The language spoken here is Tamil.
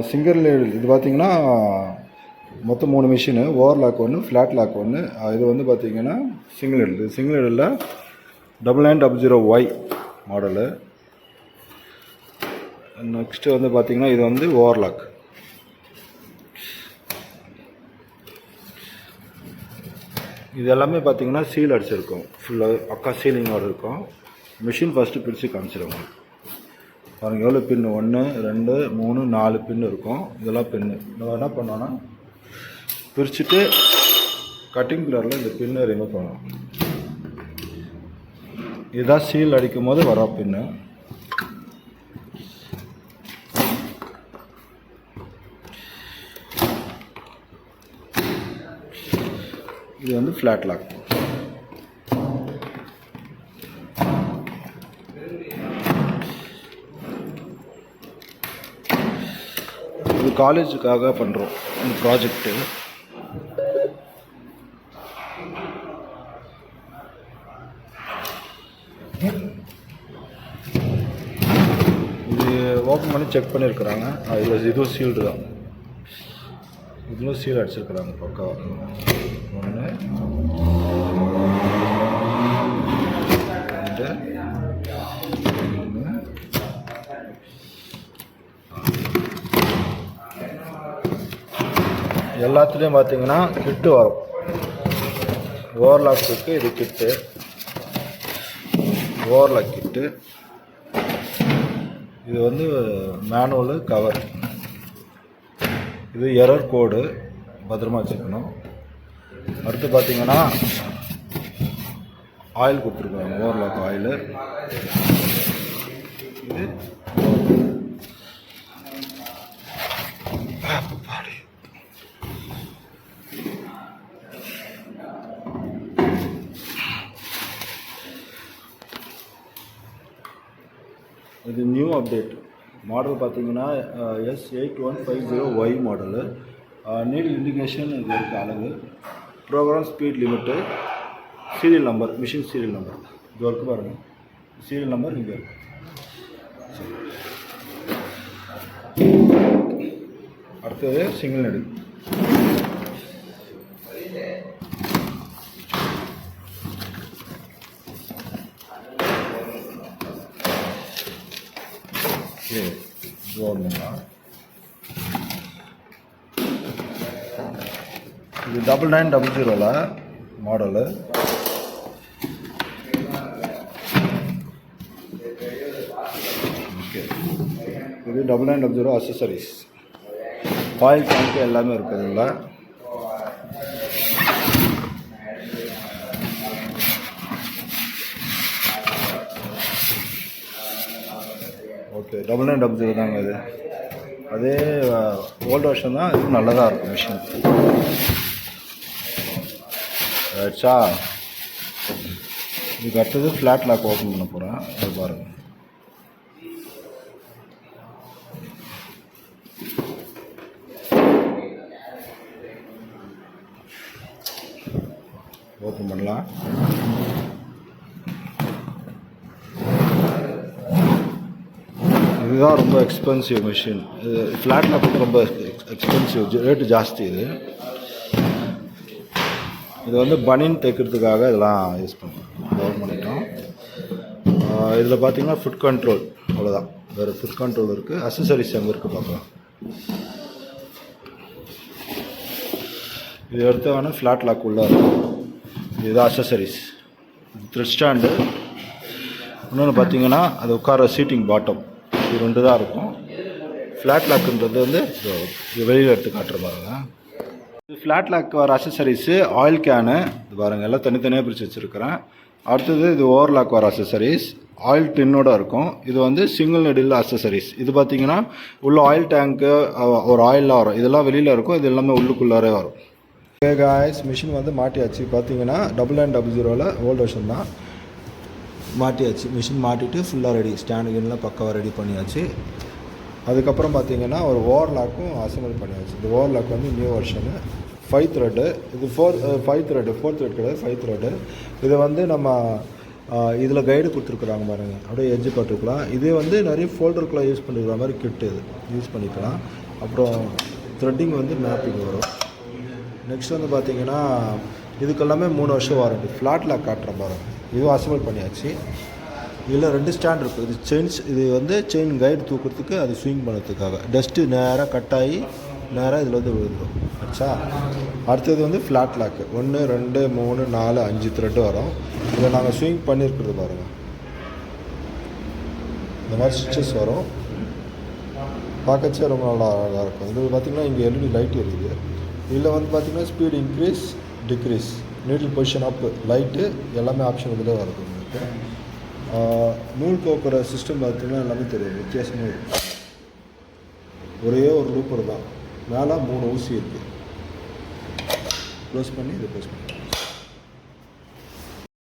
சிங்கிள் இது பார்த்திங்கன்னா மொத்தம் 3 மிஷினு, ஓவர் லாக் ஒன்று, ஃப்ளாட் லாக் ஒன்று. இது வந்து பார்த்திங்கன்னா சிங்கிள் ஹெடில் 9900Y மாடலு. நெக்ஸ்ட்டு வந்து பார்த்திங்கன்னா இது வந்து ஓவர் லாக். இது எல்லாமே பார்த்திங்கன்னா சீல் அடிச்சிருக்கும், ஃபுல்லாக பக்கா சீலிங்கோடு இருக்கும். மிஷின் ஃபஸ்ட்டு பிரித்து காமிச்சிருவோம். பாருங்கள் எவ்வளோ பின்னு, 1 2 3 4 பின்னு இருக்கும். இதெல்லாம் பின்னு நம்ம என்ன பண்ணோன்னா பிரிச்சுட்டு கட்டிங் பிளரில் இந்த பின்னை ரிமூவ் பண்ணணும். இதுதான் சீல் அடிக்கும் போது வர பின்னு. இது வந்து ஃப்ளாட் லாக். இது காலேஜுக்காக பண்ணுறோம் இந்த ப்ராஜெக்டு. இது ஓப்பன் பண்ணி செக் பண்ணியிருக்கிறாங்க. இதில் இதுவும் சீல்டு தான், இதுவும் சீல் அடிச்சிருக்கிறாங்க பக்கா. 1 2 3 எல்லாத்துலேயும் பார்த்தீங்கன்னா கிட்டு வரும். ஓவர்லாக் இருக்குது, இது கிட்டு ஓவர்லாக் கிட்டு. இது வந்து மேனுவலு கவர். இது எரர் கோடு, பத்திரமா வச்சுக்கணும். அடுத்து பார்த்தீங்கன்னா ஆயில் கொடுத்துருக்காங்க, ஓவர்லாக் ஆயிலு. இது இது நியூ அப்டேட் மாடல் பார்த்தீங்கன்னா S8150Y மாடலு. நீடில் இண்டிகேஷன் இது இருக்குது, அளவு, program speed limit, serial number, machine serial number இது இருக்குது பாருங்கள். சீரியல் நம்பர் இங்கே இருக்குது. அடுத்தது சிங்கிள் நெடு. இது 9900 மாடலு. ஓகே, இது 9900 அக்சசரிஸ். ஆயில் டேங்க் எல்லாமே இருக்குதுங்களா. ஓகே, 9900 தாங்க இது. அதே ஓல்டு வருஷன் தான், இது நல்லதாக இருக்கும் மிஷின். ஆச்சா, இதுக்கு அடுத்தது ஃப்ளாட் லாக் ஓப்பன் பண்ண போகிறேன், அது பாருங்கள். ஓப்பன் பண்ணலாம். இதுதான் ரொம்ப எக்ஸ்பென்சிவ் மிஷின். இது ஃப்ளாட் லாக் வந்து ரொம்ப எக்ஸ்பென்சிவ், ரேட்டு ஜாஸ்தி. இது வந்து பனின் தைக்கிறதுக்காக இதெல்லாம் யூஸ் பண்ணுறோம். ஓப்பன் பண்ணிட்டோம். இதில் பார்த்தீங்கன்னா ஃபுட் கண்ட்ரோல், அவ்வளோதான், வேறு ஃபுட் கண்ட்ரோல் இருக்குது. அக்சசரிஸ் எங்கே இருக்குது பார்க்கலாம். இது எடுத்து வேணால் ஃப்ளாட் லாக் உள்ளே இருக்கும். இதுதான் அக்சசரிஸ். Thread stand. இன்னொன்று பார்த்தீங்கன்னா அது உட்கார சீட்டிங் பாட்டம், இது 2 தான் இருக்கும். ஃப்ளாட் லாக்குன்றது வந்து வெளியில் எடுத்து காட்டுற பாருங்க. இது ஃப்ளாட் லாக் வர அக்சசரிஸு. ஆயில் கேனு இது பாருங்கள், எல்லாம் தனித்தனியாக பிரித்து வச்சுருக்கிறேன். அடுத்தது இது ஓவர் லாக் வர அக்சசரிஸ், ஆயில் டின்னோட இருக்கும். இது வந்து சிங்கிள் நெடில் அக்சசரிஸ். இது பார்த்தீங்கன்னா உள்ள ஆயில் டேங்க்கு, ஒரு ஆயிலெலாம் வரும். இதெல்லாம் வெளியில் இருக்கும், இது எல்லாமே உள்ளுக்குள்ளாரே வரும். ஓகே காய்ஸ், மிஷின் வந்து மாட்டியாச்சு. பார்த்தீங்கன்னா 9900 ஓல்டு வருஷன் தான். மாட்டியாச்சு, மிஷின் மாட்டிட்டு ஃபுல்லாக ரெடி, ஸ்டாண்டு கிண்டெலாம் பக்காவாக ரெடி பண்ணியாச்சு. அதுக்கப்புறம் பார்த்தீங்கன்னா ஒரு ஓவர் லாக்கும் அசம்பிள் பண்ணியாச்சு. இந்த ஓவர் லாக் வந்து நியூ வெர்ஷனு, 5 த்ரெட்டு. இது 5 த்ரெட்டு, 4 த்ரெட் கிடையாது, 5 த்ரெட்டு. இதை வந்து நம்ம இதில் கைடு கொடுத்துருக்குறாங்க பாருங்கள், அப்படியே எட்ஜு போட்டுருக்கலாம். இதே வந்து நிறைய ஃபோல்டருக்குலாம் யூஸ் பண்ணிக்கிற மாதிரி கிட்டு இது யூஸ் பண்ணிக்கலாம். அப்புறம் த்ரெட்டிங் வந்து மேப்பிங் வரும். நெக்ஸ்ட் வந்து பார்த்தீங்கன்னா இதுக்கெல்லாமே 3 வருஷம் வாரண்டி. ஃப்ளாட் லாக் காட்டுறேன் பாருங்கள். இதுவும் அசம்பிள் பண்ணியாச்சு. இதில் 2 ஸ்டாண்ட் இருக்குது. இது செயின்ஸ், இது வந்து செயின் கைடு தூக்கிறதுக்கு, அது ஸ்விங் பண்ணுறதுக்காக. டஸ்ட்டு நேராக கட் ஆகி நேராக இதில் வந்து விழுந்துடும். ஆச்சா. அடுத்தது வந்து ஃப்ளாட் லாக்கு. 1 2 3 4 5 த்ரெட்டு வரும். இதை நாங்கள் ஸ்விங் பண்ணியிருக்கிறது பாருங்கள். இந்த மாதிரி ஸ்டிச்சஸ் வரும். பார்க்கச்சே ரொம்ப நல்லா அழகாக இருக்கும். இது பார்த்திங்கன்னா இங்கே எல்இடி லைட் எரியுது. இதில் வந்து பார்த்திங்கன்னா speed increase decrease, needle position up, light எல்லாமே ஆப்ஷன் இதில் வருது உங்களுக்கு. நூல் கோக்குற சிஸ்டம் பார்த்திங்கன்னா எல்லாமே தெரியும், வித்தியாசமாக இருக்குது. ஒரே ஒரு லூப்பர் தான், மேலே 3 ஊசி இருக்குது. க்ளோஸ் பண்ணி இதை க்ளோஸ் பண்ணி